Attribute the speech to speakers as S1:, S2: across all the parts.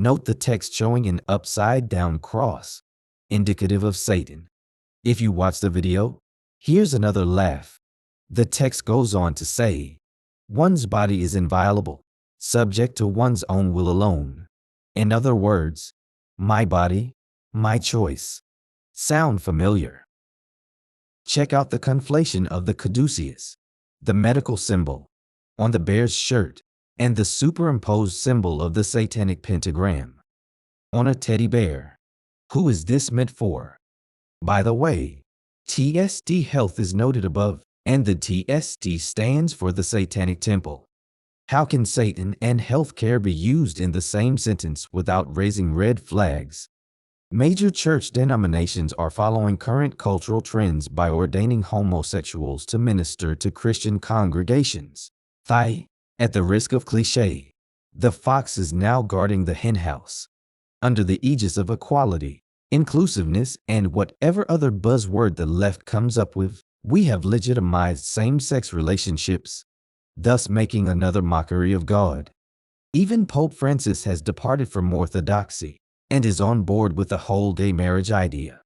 S1: Note the text showing an upside-down cross, indicative of Satan. If you watch the video, here's another laugh. The text goes on to say, one's body is inviolable, subject to one's own will alone. In other words, my body, my choice. Sound familiar? Check out the conflation of the caduceus, the medical symbol, on the bear's shirt, and the superimposed symbol of the satanic pentagram on a teddy bear. Who is this meant for? By the way, TST Health is noted above, and the TST stands for the Satanic Temple. How can Satan and healthcare be used in the same sentence without raising red flags? Major church denominations are following current cultural trends by ordaining homosexuals to minister to Christian congregations. At the risk of cliché, the fox is now guarding the henhouse. Under the aegis of equality, inclusiveness, and whatever other buzzword the left comes up with, we have legitimized same-sex relationships, thus making another mockery of God. Even Pope Francis has departed from orthodoxy and is on board with the whole gay marriage idea.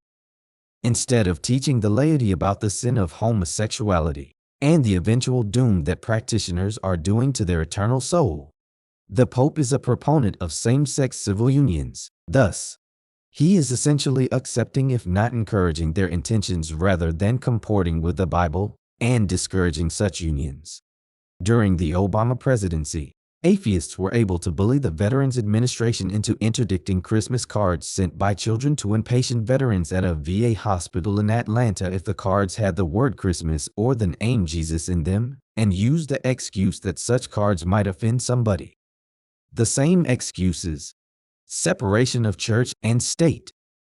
S1: Instead of teaching the laity about the sin of homosexuality and the eventual doom that practitioners are doing to their eternal soul, the Pope is a proponent of same-sex civil unions. Thus, he is essentially accepting, if not encouraging, their intentions rather than comporting with the Bible and discouraging such unions. During the Obama presidency, atheists were able to bully the Veterans Administration into interdicting Christmas cards sent by children to inpatient veterans at a VA hospital in Atlanta if the cards had the word Christmas or the name Jesus in them, and used the excuse that such cards might offend somebody. The same excuses: separation of church and state,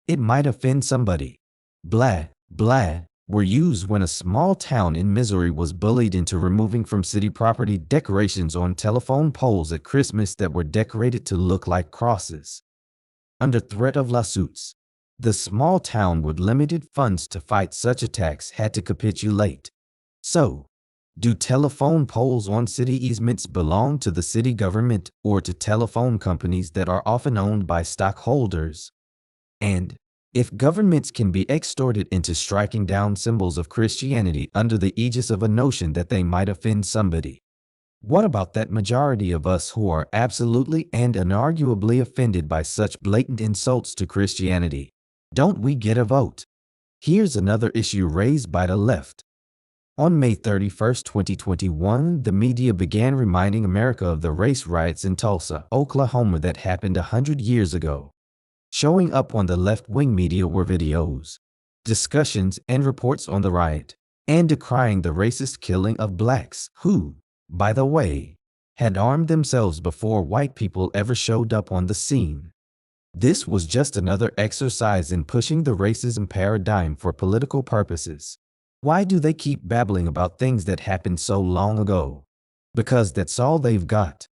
S1: it might offend somebody, blah, blah, were used when a small town in Missouri was bullied into removing from city property decorations on telephone poles at Christmas that were decorated to look like crosses. Under threat of lawsuits, the small town with limited funds to fight such attacks had to capitulate. So, do telephone poles on city easements belong to the city government or to telephone companies that are often owned by stockholders? And if governments can be extorted into striking down symbols of Christianity under the aegis of a notion that they might offend somebody, what about that majority of us who are absolutely and unarguably offended by such blatant insults to Christianity? Don't we get a vote? Here's another issue raised by the left. On May 31, 2021, the media began reminding America of the race riots in Tulsa, Oklahoma that happened 100 years ago. Showing up on the left-wing media were videos, discussions, and reports on the riot, and decrying the racist killing of blacks who, by the way, had armed themselves before white people ever showed up on the scene. This was just another exercise in pushing the racism paradigm for political purposes. Why do they keep babbling about things that happened so long ago? Because that's all they've got.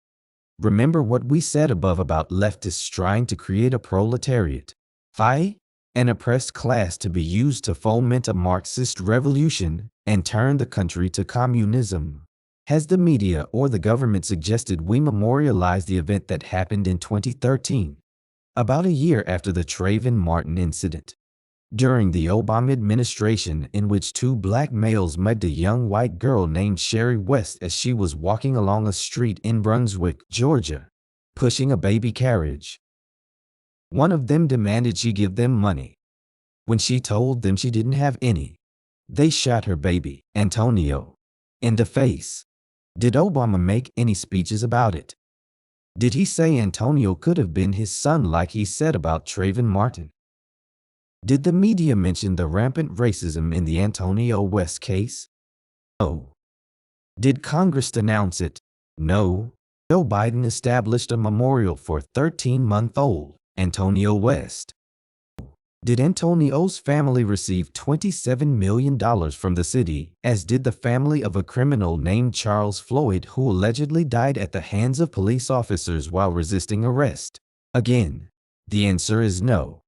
S1: Remember what we said above about leftists trying to create a proletariat, an oppressed class to be used to foment a Marxist revolution and turn the country to communism. Has the media or the government suggested we memorialize the event that happened in 2013, about a year after the Trayvon Martin incident? During the Obama administration, in which two black males mugged a young white girl named Sherry West as she was walking along a street in Brunswick, Georgia, pushing a baby carriage. One of them demanded she give them money. When she told them she didn't have any, they shot her baby, Antonio, in the face. Did Obama make any speeches about it? Did he say Antonio could have been his son like he said about Trayvon Martin? Did the media mention the rampant racism in the Antonio West case? No. Did Congress denounce it? No. Joe Biden established a memorial for 13-month-old Antonio West. Did Antonio's family receive $27 million from the city, as did the family of a criminal named Charles Floyd who allegedly died at the hands of police officers while resisting arrest? Again, the answer is no.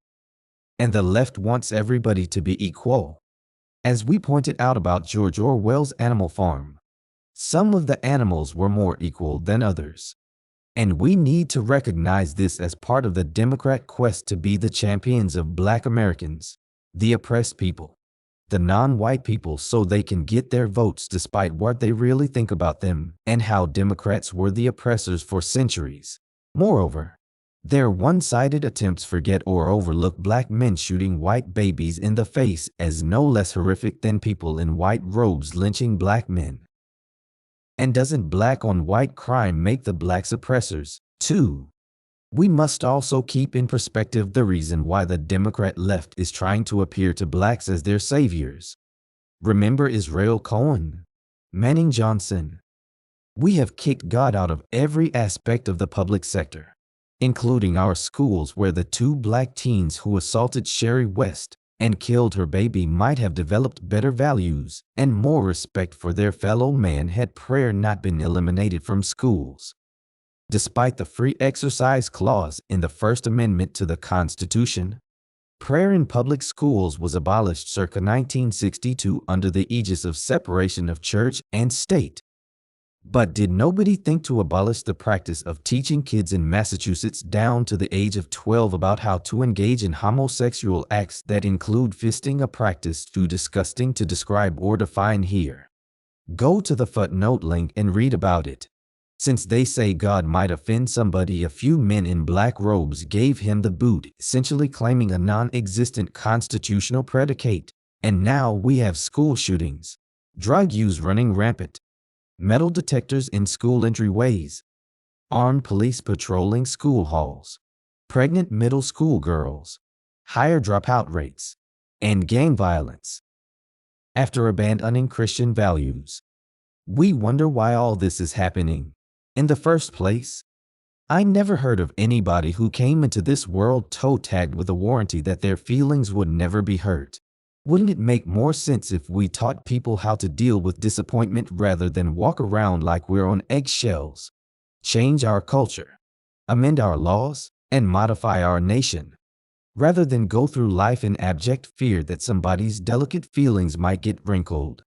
S1: And the left wants everybody to be equal. As we pointed out about George Orwell's Animal Farm, some of the animals were more equal than others. And we need to recognize this as part of the Democrat quest to be the champions of Black Americans, the oppressed people, the non-white people, so they can get their votes despite what they really think about them and how Democrats were the oppressors for centuries. Moreover, their one-sided attempts forget or overlook Black men shooting white babies in the face as no less horrific than people in white robes lynching Black men. And doesn't black on white crime make the Blacks oppressors, too? We must also keep in perspective the reason why the Democrat left is trying to appear to Blacks as their saviors. Remember Israel Cohen, Manning Johnson. We have kicked God out of every aspect of the public sector, including our schools, where the 2 Black teens who assaulted Sherry West and killed her baby might have developed better values and more respect for their fellow man had prayer not been eliminated from schools. Despite the free exercise clause in the First Amendment to the Constitution, prayer in public schools was abolished circa 1962 under the aegis of separation of church and state. But did nobody think to abolish the practice of teaching kids in Massachusetts down to the age of 12 about how to engage in homosexual acts that include fisting, a practice too disgusting to describe or define here? Go to the footnote link and read about it. Since they say God might offend somebody, a few men in black robes gave him the boot, essentially claiming a non-existent constitutional predicate. And now we have school shootings, drug use running rampant, metal detectors in school entryways, armed police patrolling school halls, pregnant middle school girls, higher dropout rates, and gang violence. After abandoning Christian values, we wonder why all this is happening in the first place. I never heard of anybody who came into this world toe-tagged with a warranty that their feelings would never be hurt. Wouldn't it make more sense if we taught people how to deal with disappointment rather than walk around like we're on eggshells? Change our culture, amend our laws, and modify our nation, rather than go through life in abject fear that somebody's delicate feelings might get wrinkled.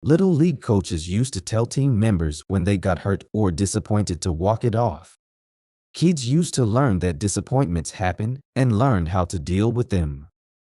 S1: Little league coaches used to tell team members when they got hurt or disappointed to walk it off. Kids used to learn that disappointments happen and learned how to deal with them.